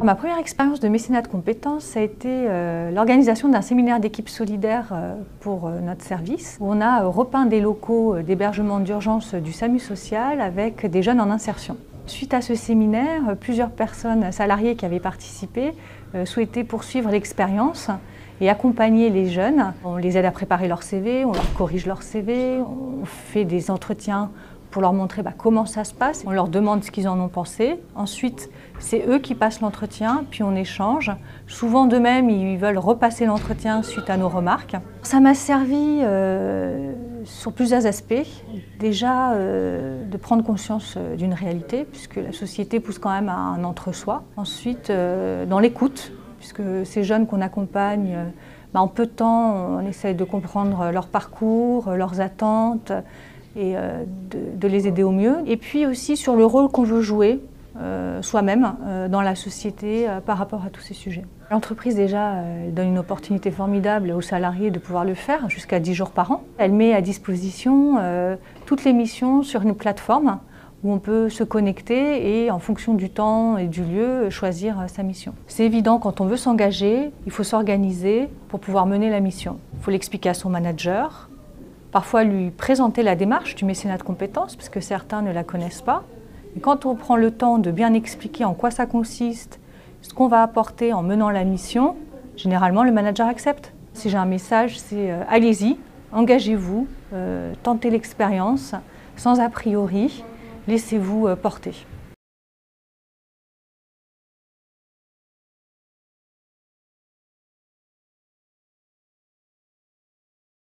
Ma première expérience de mécénat de compétences, ça a été l'organisation d'un séminaire d'équipe solidaire pour notre service, où on a repeint des locaux d'hébergement d'urgence du SAMU social avec des jeunes en insertion. Suite à ce séminaire, plusieurs personnes salariées qui avaient participé souhaitaient poursuivre l'expérience et accompagner les jeunes. On les aide à préparer leur CV, on leur corrige leur CV, on fait des entretiens pour leur montrer comment ça se passe. On leur demande ce qu'ils en ont pensé. Ensuite, c'est eux qui passent l'entretien, puis on échange. Souvent d'eux-mêmes, ils veulent repasser l'entretien suite à nos remarques. Ça m'a servi sur plusieurs aspects. Déjà, de prendre conscience d'une réalité, puisque la société pousse quand même à un entre-soi. Ensuite, dans l'écoute, puisque ces jeunes qu'on accompagne, en peu de temps, on essaye de comprendre leur parcours, leurs attentes, et de les aider au mieux. Et puis aussi sur le rôle qu'on veut jouer soi-même dans la société par rapport à tous ces sujets. L'entreprise déjà elle donne une opportunité formidable aux salariés de pouvoir le faire jusqu'à 10 jours par an. Elle met à disposition toutes les missions sur une plateforme où on peut se connecter et en fonction du temps et du lieu choisir sa mission. C'est évident, quand on veut s'engager, il faut s'organiser pour pouvoir mener la mission. Il faut l'expliquer à son manager, parfois lui présenter la démarche du mécénat de compétences, parce que certains ne la connaissent pas. Et quand on prend le temps de bien expliquer en quoi ça consiste, ce qu'on va apporter en menant la mission, généralement le manager accepte. Si j'ai un message, c'est allez-y, engagez-vous, tentez l'expérience, sans a priori, laissez-vous porter.